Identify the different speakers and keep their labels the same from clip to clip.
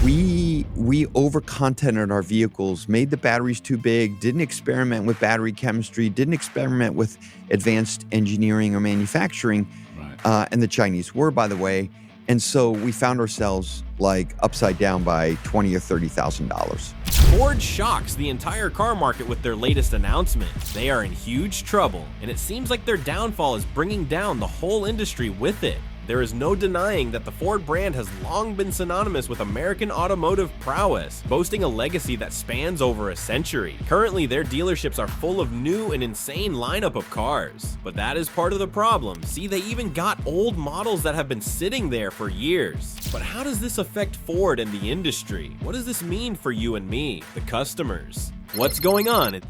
Speaker 1: We over-contented our vehicles, made the batteries too big, didn't experiment with battery chemistry, didn't experiment with advanced engineering or manufacturing,
Speaker 2: Right.
Speaker 1: and the Chinese were, by the way. And so we found ourselves like upside down by $20,000 or $30,000.
Speaker 3: Ford shocks the entire car market with their latest announcement. They are in huge trouble, and it seems like their downfall is bringing down the whole industry with it. There is no denying that the Ford brand has long been synonymous with American automotive prowess, boasting a legacy that spans over a century. Currently, their dealerships are full of new and insane lineup of cars. But that is part of the problem. See, they even got old models that have been sitting there for years. But how does this affect Ford and the industry? What does this mean for you and me, the customers? What's going on?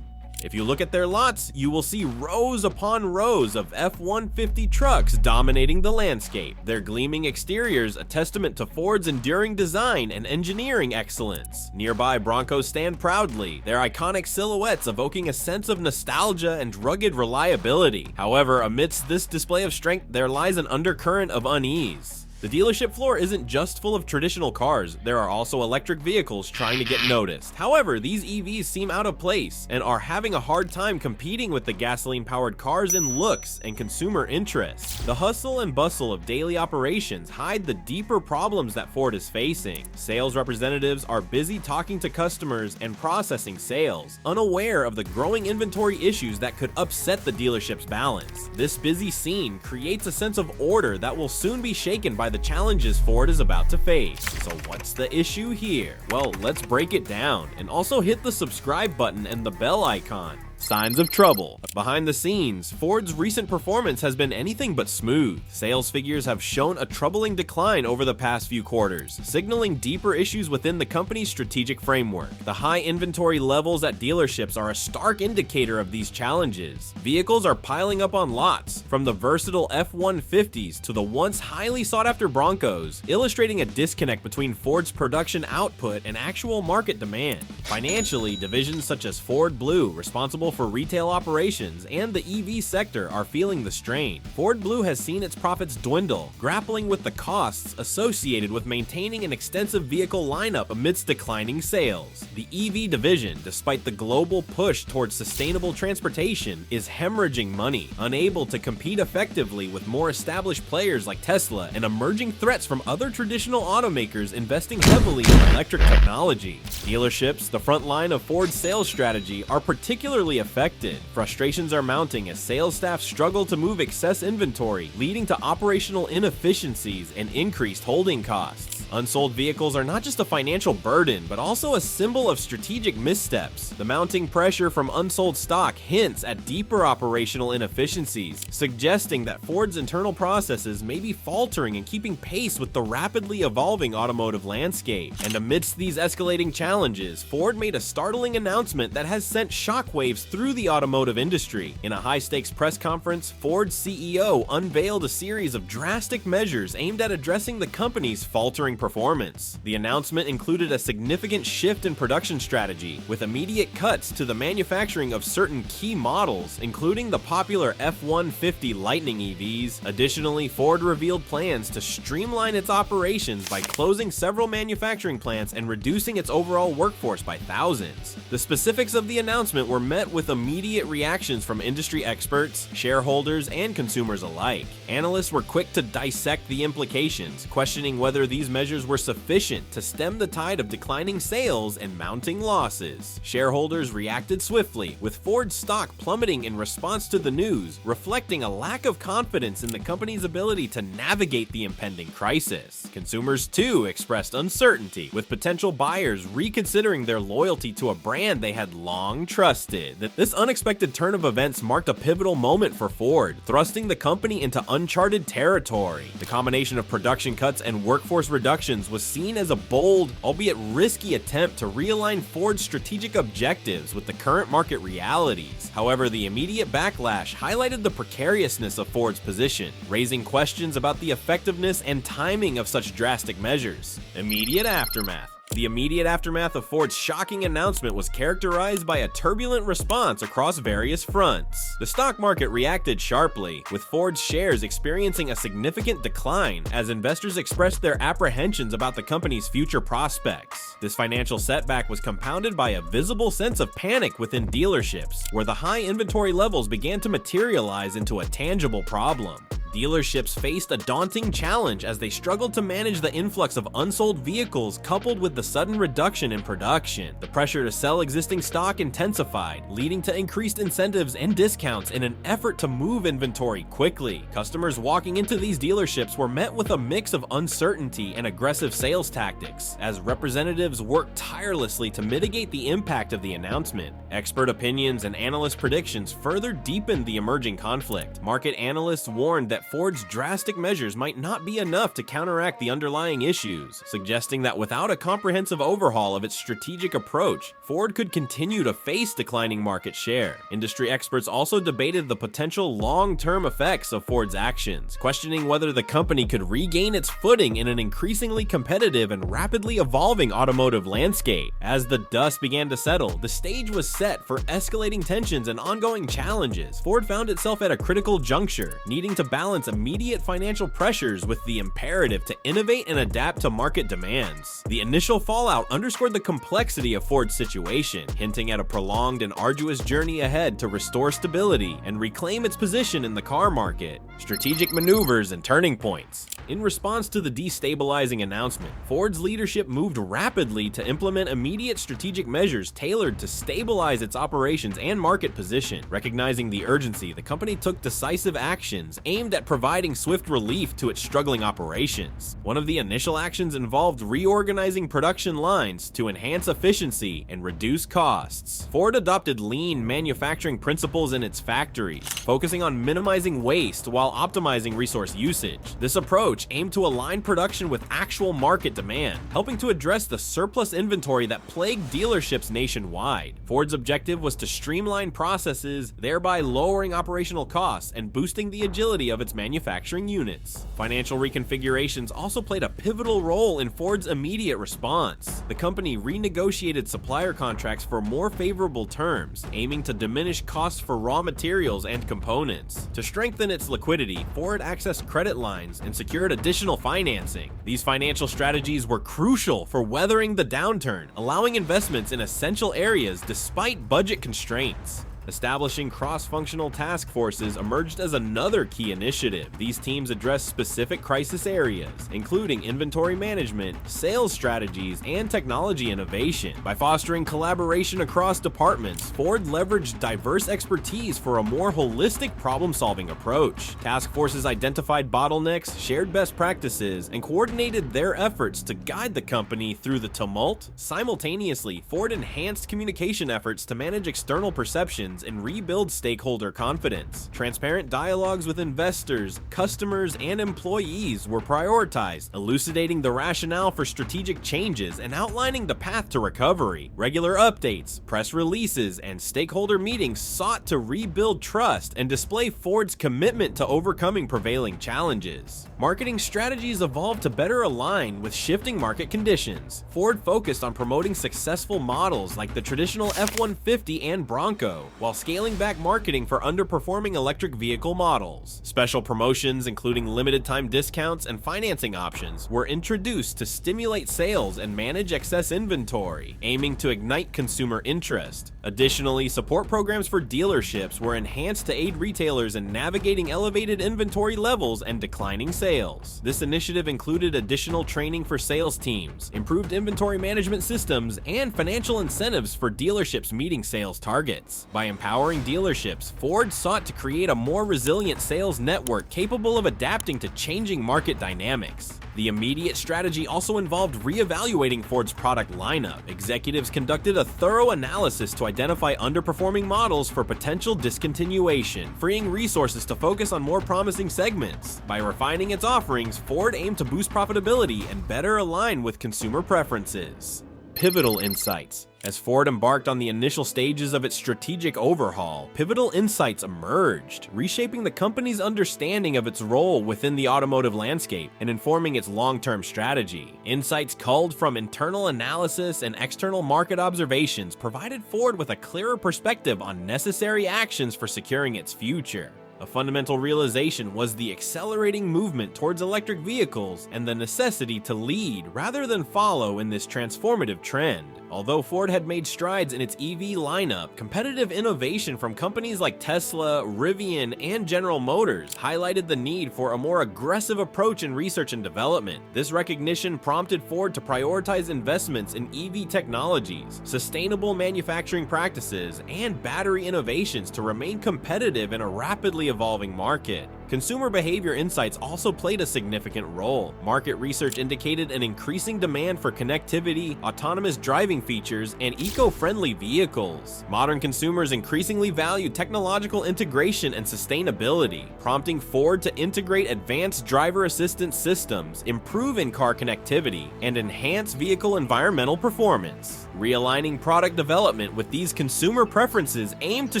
Speaker 3: If you look at their lots, you will see rows upon rows of F-150 trucks dominating the landscape. Their gleaming exteriors a testament to Ford's enduring design and engineering excellence. Nearby Broncos stand proudly, their iconic silhouettes evoking a sense of nostalgia and rugged reliability. However, amidst this display of strength, there lies an undercurrent of unease. The dealership floor isn't just full of traditional cars, there are also electric vehicles trying to get noticed. However, these EVs seem out of place and are having a hard time competing with the gasoline-powered cars in looks and consumer interest. The hustle and bustle of daily operations hide the deeper problems that Ford is facing. Sales representatives are busy talking to customers and processing sales, unaware of the growing inventory issues that could upset the dealership's balance. This busy scene creates a sense of order that will soon be shaken by the challenges Ford is about to face. So what's the issue here? Well, let's break it down, and also hit the subscribe button and the bell icon. Signs of trouble. Behind the scenes, Ford's recent performance has been anything but smooth. Sales figures have shown a troubling decline over the past few quarters, signaling deeper issues within the company's strategic framework. The high inventory levels at dealerships are a stark indicator of these challenges. Vehicles are piling up on lots, from the versatile F-150s to the once highly sought-after Broncos, illustrating a disconnect between Ford's production output and actual market demand. Financially, divisions such as Ford Blue, responsible for retail operations, and the EV sector are feeling the strain. Ford Blue has seen its profits dwindle, grappling with the costs associated with maintaining an extensive vehicle lineup amidst declining sales. The EV division, despite the global push towards sustainable transportation, is hemorrhaging money, unable to compete effectively with more established players like Tesla and emerging threats from other traditional automakers investing heavily in electric technology. Dealerships, the front line of Ford's sales strategy, are particularly affected. Frustrations are mounting as sales staff struggle to move excess inventory, leading to operational inefficiencies and increased holding costs. Unsold vehicles are not just a financial burden, but also a symbol of strategic missteps. The mounting pressure from unsold stock hints at deeper operational inefficiencies, suggesting that Ford's internal processes may be faltering and keeping pace with the rapidly evolving automotive landscape. And amidst these escalating challenges, Ford made a startling announcement that has sent shockwaves through the automotive industry. In a high-stakes press conference, Ford's CEO unveiled a series of drastic measures aimed at addressing the company's faltering performance. The announcement included a significant shift in production strategy, with immediate cuts to the manufacturing of certain key models, including the popular F-150 Lightning EVs. Additionally, Ford revealed plans to streamline its operations by closing several manufacturing plants and reducing its overall workforce by thousands. The specifics of the announcement were met with immediate reactions from industry experts, shareholders, and consumers alike. Analysts were quick to dissect the implications, questioning whether these measures were sufficient to stem the tide of declining sales and mounting losses. Shareholders reacted swiftly, with Ford stock plummeting in response to the news, reflecting a lack of confidence in the company's ability to navigate the impending crisis. Consumers too expressed uncertainty, with potential buyers reconsidering their loyalty to a brand they had long trusted. This unexpected turn of events marked a pivotal moment for Ford, thrusting the company into uncharted territory. The combination of production cuts and workforce reductions was seen as a bold, albeit risky attempt to realign Ford's strategic objectives with the current market realities. However, the immediate backlash highlighted the precariousness of Ford's position, raising questions about the effectiveness and timing of such drastic measures. Immediate aftermath. The immediate aftermath of Ford's shocking announcement was characterized by a turbulent response across various fronts. The stock market reacted sharply, with Ford's shares experiencing a significant decline as investors expressed their apprehensions about the company's future prospects. This financial setback was compounded by a visible sense of panic within dealerships, where the high inventory levels began to materialize into a tangible problem. Dealerships faced a daunting challenge as they struggled to manage the influx of unsold vehicles coupled with the sudden reduction in production. The pressure to sell existing stock intensified, leading to increased incentives and discounts in an effort to move inventory quickly. Customers walking into these dealerships were met with a mix of uncertainty and aggressive sales tactics, as representatives worked tirelessly to mitigate the impact of the announcement. Expert opinions and analyst predictions further deepened the emerging conflict. Market analysts warned that Ford's drastic measures might not be enough to counteract the underlying issues, suggesting that without a comprehensive overhaul of its strategic approach, Ford could continue to face declining market share. Industry experts also debated the potential long-term effects of Ford's actions, questioning whether the company could regain its footing in an increasingly competitive and rapidly evolving automotive landscape. As the dust began to settle, the stage was set for escalating tensions and ongoing challenges. Ford found itself at a critical juncture, needing to balance immediate financial pressures with the imperative to innovate and adapt to market demands. The initial fallout underscored the complexity of Ford's situation, hinting at a prolonged and arduous journey ahead to restore stability and reclaim its position in the car market. Strategic maneuvers and turning points. In response to the destabilizing announcement, Ford's leadership moved rapidly to implement immediate strategic measures tailored to stabilize its operations and market position. Recognizing the urgency, the company took decisive actions aimed at providing swift relief to its struggling operations. One of the initial actions involved reorganizing production lines to enhance efficiency and reduce costs. Ford adopted lean manufacturing principles in its factories, focusing on minimizing waste while optimizing resource usage. This approach aimed to align production with actual market demand, helping to address the surplus inventory that plagued dealerships nationwide. Ford's objective was to streamline processes, thereby lowering operational costs and boosting the agility of its manufacturing units. Financial reconfigurations also played a pivotal role in Ford's immediate response. The company renegotiated supplier contracts for more favorable terms, aiming to diminish costs for raw materials and components. To strengthen its liquidity, Ford accessed credit lines and secured additional financing. These financial strategies were crucial for weathering the downturn, allowing investments in essential areas despite budget constraints. Establishing cross-functional task forces emerged as another key initiative. These teams addressed specific crisis areas, including inventory management, sales strategies, and technology innovation. By fostering collaboration across departments, Ford leveraged diverse expertise for a more holistic problem-solving approach. Task forces identified bottlenecks, shared best practices, and coordinated their efforts to guide the company through the tumult. Simultaneously, Ford enhanced communication efforts to manage external perceptions and rebuild stakeholder confidence. Transparent dialogues with investors, customers, and employees were prioritized, elucidating the rationale for strategic changes and outlining the path to recovery. Regular updates, press releases, and stakeholder meetings sought to rebuild trust and display Ford's commitment to overcoming prevailing challenges. Marketing strategies evolved to better align with shifting market conditions. Ford focused on promoting successful models like the traditional F-150 and Bronco, while scaling back marketing for underperforming electric vehicle models. Special promotions, including limited-time discounts and financing options, were introduced to stimulate sales and manage excess inventory, aiming to ignite consumer interest. Additionally, support programs for dealerships were enhanced to aid retailers in navigating elevated inventory levels and declining sales. This initiative included additional training for sales teams, improved inventory management systems, and financial incentives for dealerships meeting sales targets. By empowering dealerships, Ford sought to create a more resilient sales network capable of adapting to changing market dynamics. The immediate strategy also involved reevaluating Ford's product lineup. Executives conducted a thorough analysis to identify underperforming models for potential discontinuation, freeing resources to focus on more promising segments. By refining its offerings, Ford aimed to boost profitability and better align with consumer preferences. Pivotal insights. As Ford embarked on the initial stages of its strategic overhaul, pivotal insights emerged, reshaping the company's understanding of its role within the automotive landscape and informing its long-term strategy. Insights culled from internal analysis and external market observations provided Ford with a clearer perspective on necessary actions for securing its future. A fundamental realization was the accelerating movement towards electric vehicles and the necessity to lead rather than follow in this transformative trend. Although Ford had made strides in its EV lineup, competitive innovation from companies like Tesla, Rivian, and General Motors highlighted the need for a more aggressive approach in research and development. This recognition prompted Ford to prioritize investments in EV technologies, sustainable manufacturing practices, and battery innovations to remain competitive in a rapidly evolving market. Consumer behavior insights also played a significant role. Market research indicated an increasing demand for connectivity, autonomous driving features, and eco-friendly vehicles. Modern consumers increasingly value technological integration and sustainability, prompting Ford to integrate advanced driver assistance systems, improve in-car connectivity, and enhance vehicle environmental performance. Realigning product development with these consumer preferences aimed to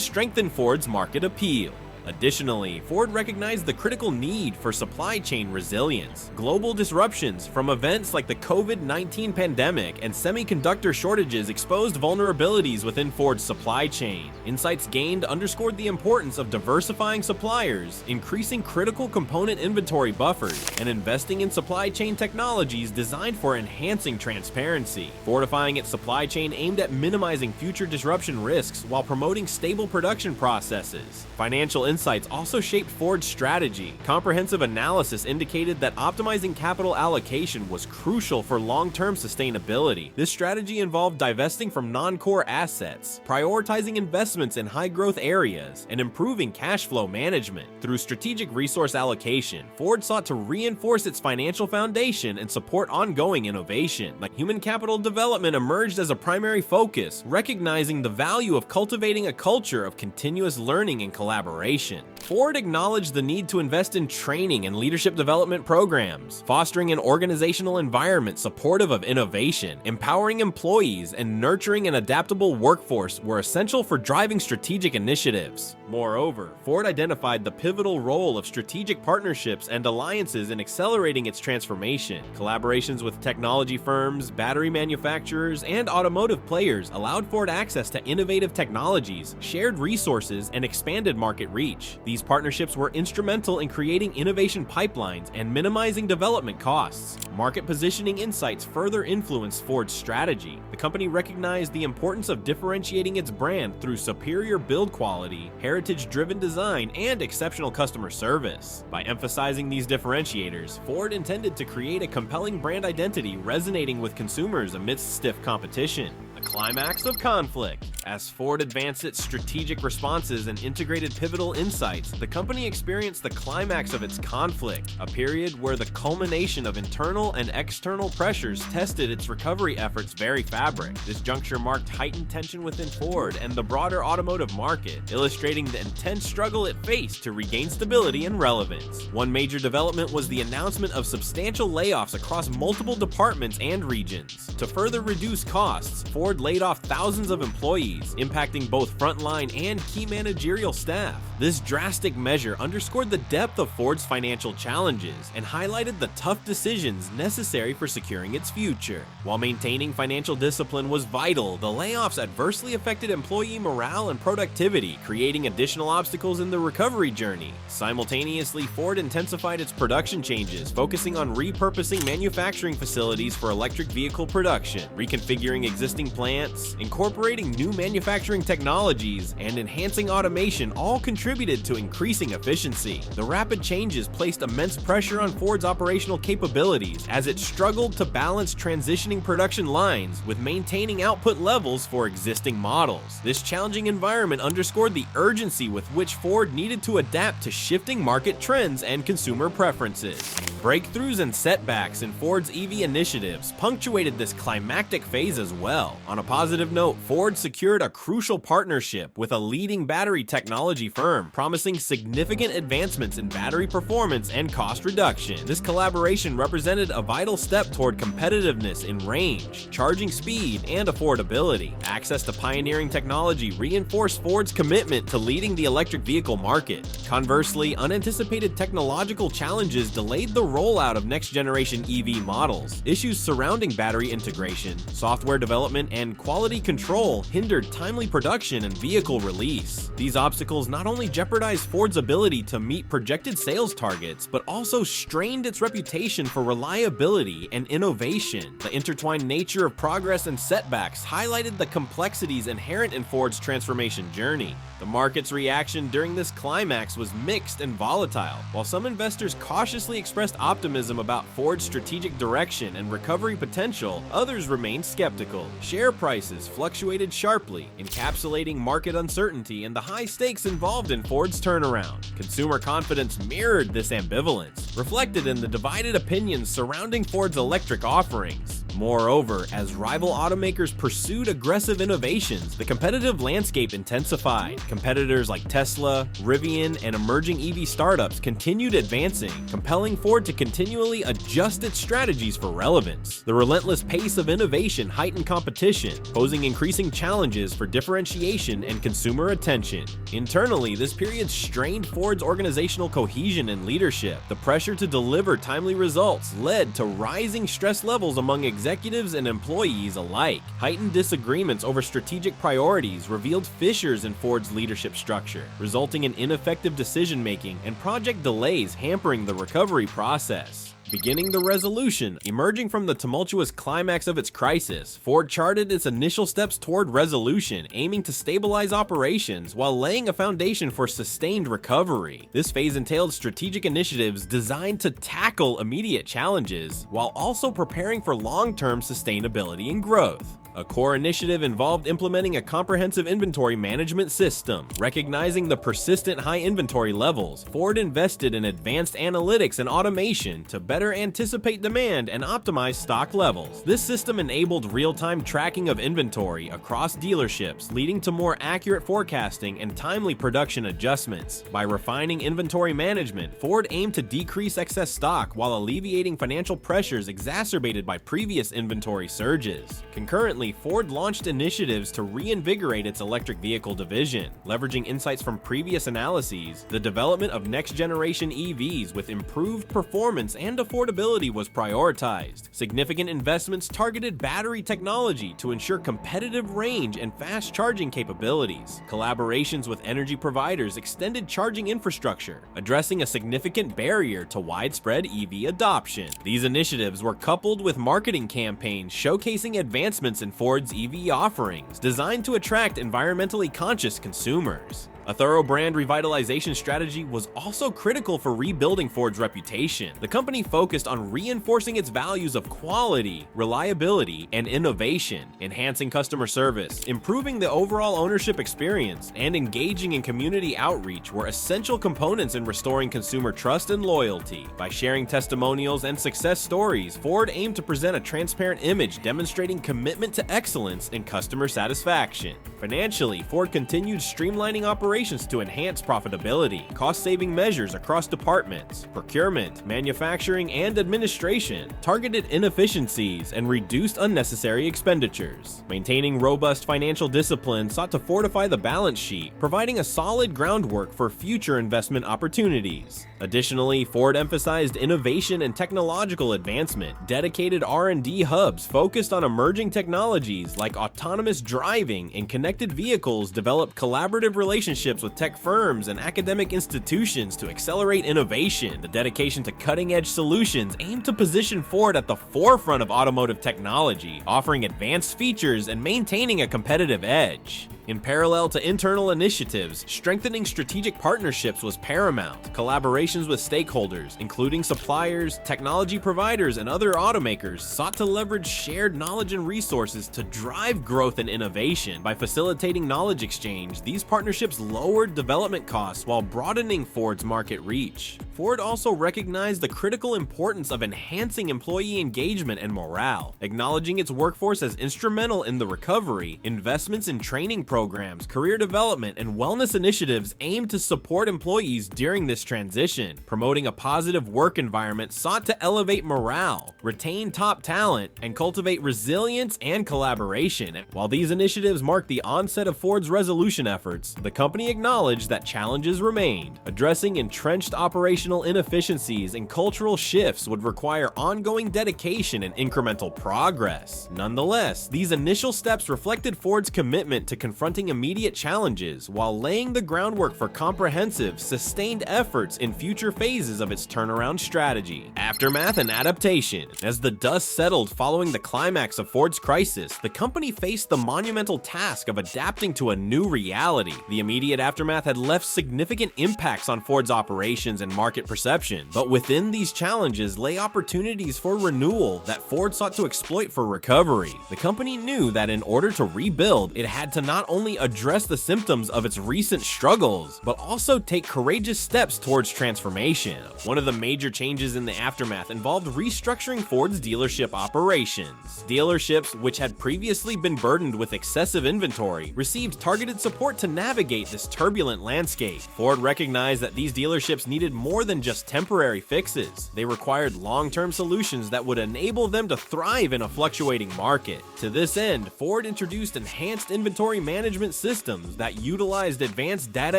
Speaker 3: strengthen Ford's market appeal. Additionally, Ford recognized the critical need for supply chain resilience. Global disruptions from events like the COVID-19 pandemic and semiconductor shortages exposed vulnerabilities within Ford's supply chain. Insights gained underscored the importance of diversifying suppliers, increasing critical component inventory buffers, and investing in supply chain technologies designed for enhancing transparency. Fortifying its supply chain aimed at minimizing future disruption risks while promoting stable production processes. Financial insights also shaped Ford's strategy. Comprehensive analysis indicated that optimizing capital allocation was crucial for long-term sustainability. This strategy involved divesting from non-core assets, prioritizing investments in high-growth areas, and improving cash flow management. Through strategic resource allocation, Ford sought to reinforce its financial foundation and support ongoing innovation. Like human capital development emerged as a primary focus, recognizing the value of cultivating a culture of continuous learning and collaboration. Ford acknowledged the need to invest in training and leadership development programs, fostering an organizational environment supportive of innovation. Empowering employees and nurturing an adaptable workforce were essential for driving strategic initiatives. Moreover, Ford identified the pivotal role of strategic partnerships and alliances in accelerating its transformation. Collaborations with technology firms, battery manufacturers, and automotive players allowed Ford access to innovative technologies, shared resources, and expanded market reach. These partnerships were instrumental in creating innovation pipelines and minimizing development costs. Market positioning insights further influenced Ford's strategy. The company recognized the importance of differentiating its brand through superior build quality, heritage-driven design, and exceptional customer service. By emphasizing these differentiators, Ford intended to create a compelling brand identity resonating with consumers amidst stiff competition. The climax of conflict. As Ford advanced its strategic responses and integrated pivotal insights, the company experienced the climax of its conflict, a period where the culmination of internal and external pressures tested its recovery efforts' very fabric. This juncture marked heightened tension within Ford and the broader automotive market, illustrating the intense struggle it faced to regain stability and relevance. One major development was the announcement of substantial layoffs across multiple departments and regions. To further reduce costs, Ford laid off thousands of employees, impacting both frontline and key managerial staff. This drastic measure underscored the depth of Ford's financial challenges and highlighted the tough decisions necessary for securing its future. While maintaining financial discipline was vital, the layoffs adversely affected employee morale and productivity, creating additional obstacles in the recovery journey. Simultaneously, Ford intensified its production changes, focusing on repurposing manufacturing facilities for electric vehicle production, reconfiguring existing plants, incorporating new manufacturing technologies, and enhancing automation all contributed to increasing efficiency. The rapid changes placed immense pressure on Ford's operational capabilities as it struggled to balance transitioning production lines with maintaining output levels for existing models. This challenging environment underscored the urgency with which Ford needed to adapt to shifting market trends and consumer preferences. Breakthroughs and setbacks in Ford's EV initiatives punctuated this climactic phase as well. On a positive note, Ford secured a crucial partnership with a leading battery technology firm, promising significant advancements in battery performance and cost reduction. This collaboration represented a vital step toward competitiveness in range, charging speed, and affordability. Access to pioneering technology reinforced Ford's commitment to leading the electric vehicle market. Conversely, unanticipated technological challenges delayed the rollout of next-generation EV models. Issues surrounding battery integration, software development, and quality control hindered timely production and vehicle release. These obstacles not only jeopardized Ford's ability to meet projected sales targets, but also strained its reputation for reliability and innovation. The intertwined nature of progress and setbacks highlighted the complexities inherent in Ford's transformation journey. The market's reaction during this climax was mixed and volatile. While some investors cautiously expressed optimism about Ford's strategic direction and recovery potential, others remained skeptical. Share prices fluctuated sharply, encapsulating market uncertainty and the high stakes involved in Ford's turnaround. Consumer confidence mirrored this ambivalence, reflected in the divided opinions surrounding Ford's electric offerings. Moreover, as rival automakers pursued aggressive innovations, the competitive landscape intensified. Competitors like Tesla, Rivian, and emerging EV startups continued advancing, compelling Ford to continually adjust its strategies for relevance. The relentless pace of innovation heightened competition, posing increasing challenges for differentiation and consumer attention. Internally, this period strained Ford's organizational cohesion and leadership. The pressure to deliver timely results led to rising stress levels among executives and employees alike. Heightened disagreements over strategic priorities revealed fissures in Ford's leadership structure, resulting in ineffective decision-making and project delays hampering the recovery process. Beginning the resolution. Emerging from the tumultuous climax of its crisis, Ford charted its initial steps toward resolution, aiming to stabilize operations while laying a foundation for sustained recovery. This phase entailed strategic initiatives designed to tackle immediate challenges, while also preparing for long-term sustainability and growth. A core initiative involved implementing a comprehensive inventory management system. Recognizing the persistent high inventory levels, Ford invested in advanced analytics and automation to better anticipate demand and optimize stock levels. This system enabled real-time tracking of inventory across dealerships, leading to more accurate forecasting and timely production adjustments. By refining inventory management, Ford aimed to decrease excess stock while alleviating financial pressures exacerbated by previous inventory surges. Concurrently, Ford launched initiatives to reinvigorate its electric vehicle division. Leveraging insights from previous analyses, the development of next-generation EVs with improved performance and affordability was prioritized. Significant investments targeted battery technology to ensure competitive range and fast charging capabilities. Collaborations with energy providers extended charging infrastructure, addressing a significant barrier to widespread EV adoption. These initiatives were coupled with marketing campaigns showcasing advancements in Ford's EV offerings, designed to attract environmentally conscious consumers. A thorough brand revitalization strategy was also critical for rebuilding Ford's reputation. The company focused on reinforcing its values of quality, reliability, and innovation, enhancing customer service, improving the overall ownership experience, and engaging in community outreach were essential components in restoring consumer trust and loyalty. By sharing testimonials and success stories, Ford aimed to present a transparent image demonstrating commitment to excellence and customer satisfaction. Financially, Ford continued streamlining operations to enhance profitability. Cost-saving measures across departments, procurement, manufacturing, and administration targeted inefficiencies and reduced unnecessary expenditures. Maintaining robust financial discipline sought to fortify the balance sheet, providing a solid groundwork for future investment opportunities. Additionally, Ford emphasized innovation and technological advancement. Dedicated R&D hubs focused on emerging technologies like autonomous driving and connected vehicles developed collaborative relationships with tech firms and academic institutions to accelerate innovation. The dedication to cutting-edge solutions aimed to position Ford at the forefront of automotive technology, offering advanced features and maintaining a competitive edge. In parallel to internal initiatives, strengthening strategic partnerships was paramount. Collaborations with stakeholders, including suppliers, technology providers, and other automakers, sought to leverage shared knowledge and resources to drive growth and innovation. By facilitating knowledge exchange, these partnerships lowered development costs while broadening Ford's market reach. Ford also recognized the critical importance of enhancing employee engagement and morale. Acknowledging its workforce as instrumental in the recovery, investments in training programs, career development, and wellness initiatives aimed to support employees during this transition. Promoting a positive work environment sought to elevate morale, retain top talent, and cultivate resilience and collaboration. While these initiatives marked the onset of Ford's resolution efforts, the company acknowledged that challenges remained. Addressing entrenched operational inefficiencies and cultural shifts would require ongoing dedication and incremental progress. Nonetheless, these initial steps reflected Ford's commitment to confronting immediate challenges while laying the groundwork for comprehensive, sustained efforts in future phases of its turnaround strategy. Aftermath and adaptation. As the dust settled following the climax of Ford's crisis, the company faced the monumental task of adapting to a new reality. The immediate aftermath had left significant impacts on Ford's operations and market perception, but within these challenges lay opportunities for renewal that Ford sought to exploit for recovery. The company knew that in order to rebuild, it had to not only address the symptoms of its recent struggles, but also take courageous steps towards transformation. One of the major changes in the aftermath involved restructuring Ford's dealership operations. Dealerships, which had previously been burdened with excessive inventory, received targeted support to navigate this turbulent landscape. Ford recognized that these dealerships needed more than just temporary fixes. They required long-term solutions that would enable them to thrive in a fluctuating market. To this end, Ford introduced enhanced inventory management systems that utilized advanced data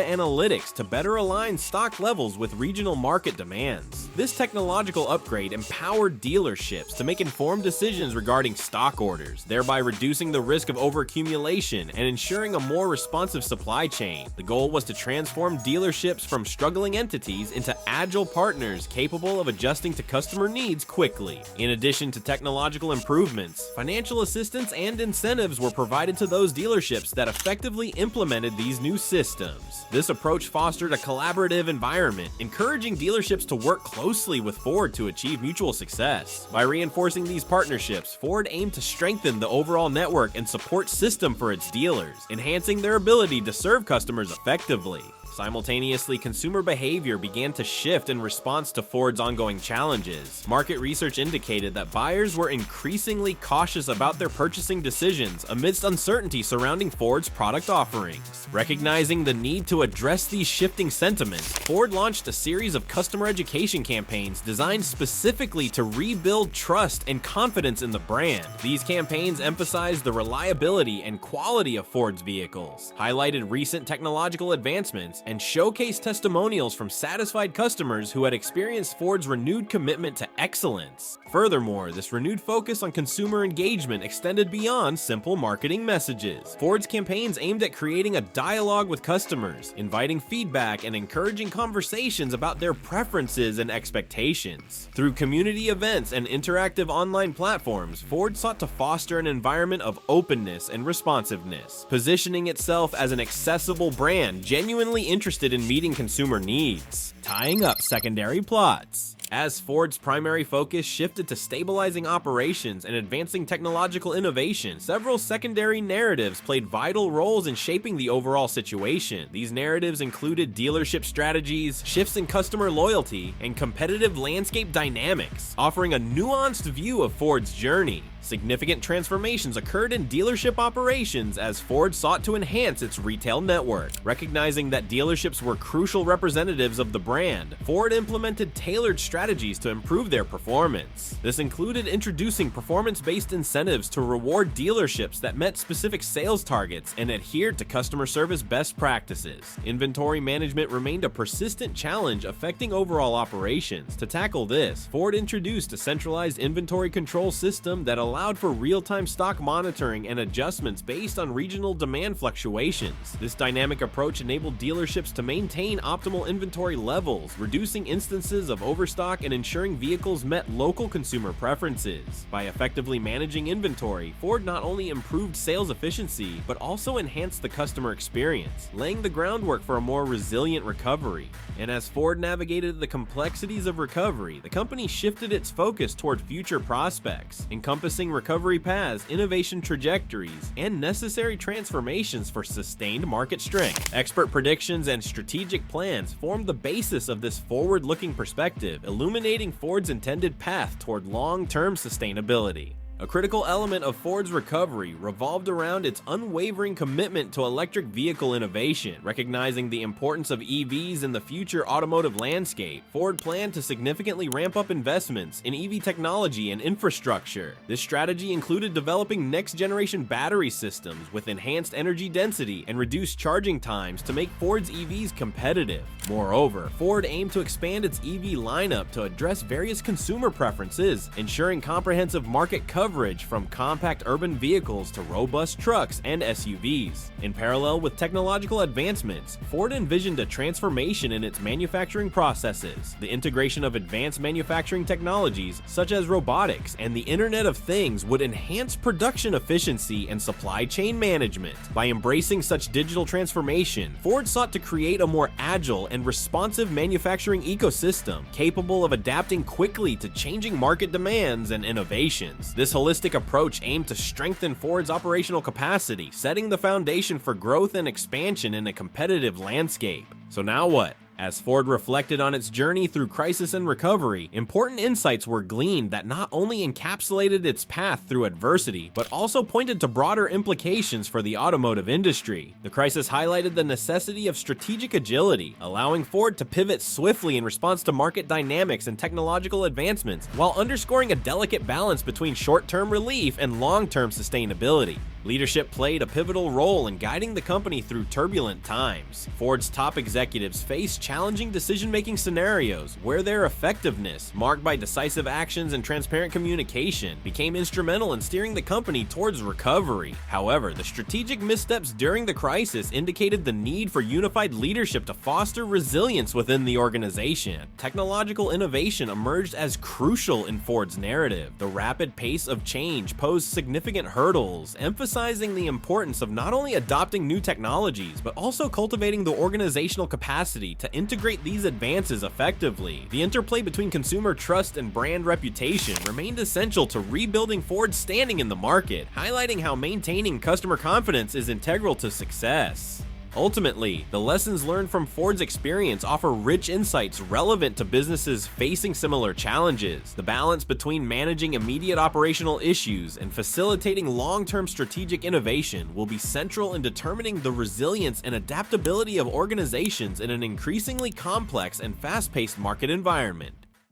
Speaker 3: analytics to better align stock levels with regional market demands. This technological upgrade empowered dealerships to make informed decisions regarding stock orders, thereby reducing the risk of overaccumulation and ensuring a more responsive supply chain. The goal was to transform dealerships from struggling entities into agile partners capable of adjusting to customer needs quickly. In addition to technological improvements, financial assistance and incentives were provided to those dealerships that effectively implemented these new systems. This approach fostered a collaborative environment, encouraging dealerships to work closely with Ford to achieve mutual success. By reinforcing these partnerships, Ford aimed to strengthen the overall network and support system for its dealers, enhancing their ability to serve customers effectively. Simultaneously, consumer behavior began to shift in response to Ford's ongoing challenges. Market research indicated that buyers were increasingly cautious about their purchasing decisions amidst uncertainty surrounding Ford's product offerings. Recognizing the need to address these shifting sentiments, Ford launched a series of customer education campaigns designed specifically to rebuild trust and confidence in the brand. These campaigns emphasized the reliability and quality of Ford's vehicles, highlighted recent technological advancements, and showcased testimonials from satisfied customers who had experienced Ford's renewed commitment to excellence. Furthermore, this renewed focus on consumer engagement extended beyond simple marketing messages. Ford's campaigns aimed at creating a dialogue with customers, inviting feedback and encouraging conversations about their preferences and expectations. Through community events and interactive online platforms, Ford sought to foster an environment of openness and responsiveness, positioning itself as an accessible brand genuinely interested in meeting consumer needs. Tying up secondary plots. As Ford's primary focus shifted to stabilizing operations and advancing technological innovation, several secondary narratives played vital roles in shaping the overall situation. These narratives included dealership strategies, shifts in customer loyalty, and competitive landscape dynamics, offering a nuanced view of Ford's journey. Significant transformations occurred in dealership operations as Ford sought to enhance its retail network. Recognizing that dealerships were crucial representatives of the brand, Ford implemented tailored strategies to improve their performance. This included introducing performance-based incentives to reward dealerships that met specific sales targets and adhered to customer service best practices. Inventory management remained a persistent challenge affecting overall operations. To tackle this, Ford introduced a centralized inventory control system that allowed for real-time stock monitoring and adjustments based on regional demand fluctuations. This dynamic approach enabled dealerships to maintain optimal inventory levels, reducing instances of overstock stock and ensuring vehicles met local consumer preferences. By effectively managing inventory, Ford not only improved sales efficiency, but also enhanced the customer experience, laying the groundwork for a more resilient recovery. And as Ford navigated the complexities of recovery, the company shifted its focus toward future prospects, encompassing recovery paths, innovation trajectories, and necessary transformations for sustained market strength. Expert predictions and strategic plans formed the basis of this forward-looking perspective, illuminating Ford's intended path toward long-term sustainability. A critical element of Ford's recovery revolved around its unwavering commitment to electric vehicle innovation. Recognizing the importance of EVs in the future automotive landscape, Ford planned to significantly ramp up investments in EV technology and infrastructure. This strategy included developing next-generation battery systems with enhanced energy density and reduced charging times to make Ford's EVs competitive. Moreover, Ford aimed to expand its EV lineup to address various consumer preferences, ensuring comprehensive market coverage from compact urban vehicles to robust trucks and SUVs. In parallel with technological advancements, Ford envisioned a transformation in its manufacturing processes. The integration of advanced manufacturing technologies such as robotics and the Internet of Things would enhance production efficiency and supply chain management. By embracing such digital transformation, Ford sought to create a more agile and responsive manufacturing ecosystem capable of adapting quickly to changing market demands and innovations. This holistic approach aimed to strengthen Ford's operational capacity, setting the foundation for growth and expansion in a competitive landscape. So now what? As Ford reflected on its journey through crisis and recovery, important insights were gleaned that not only encapsulated its path through adversity, but also pointed to broader implications for the automotive industry. The crisis highlighted the necessity of strategic agility, allowing Ford to pivot swiftly in response to market dynamics and technological advancements, while underscoring a delicate balance between short-term relief and long-term sustainability. Leadership played a pivotal role in guiding the company through turbulent times. Ford's top executives faced challenging decision-making scenarios where their effectiveness, marked by decisive actions and transparent communication, became instrumental in steering the company towards recovery. However, the strategic missteps during the crisis indicated the need for unified leadership to foster resilience within the organization. Technological innovation emerged as crucial in Ford's narrative. The rapid pace of change posed significant hurdles, emphasizing the importance of not only adopting new technologies, but also cultivating the organizational capacity to integrate these advances effectively. The interplay between consumer trust and brand reputation remained essential to rebuilding Ford's standing in the market, highlighting how maintaining customer confidence is integral to success. Ultimately, the lessons learned from Ford's experience offer rich insights relevant to businesses facing similar challenges. The balance between managing immediate operational issues and facilitating long-term strategic innovation will be central in determining the resilience and adaptability of organizations in an increasingly complex and fast-paced market environment.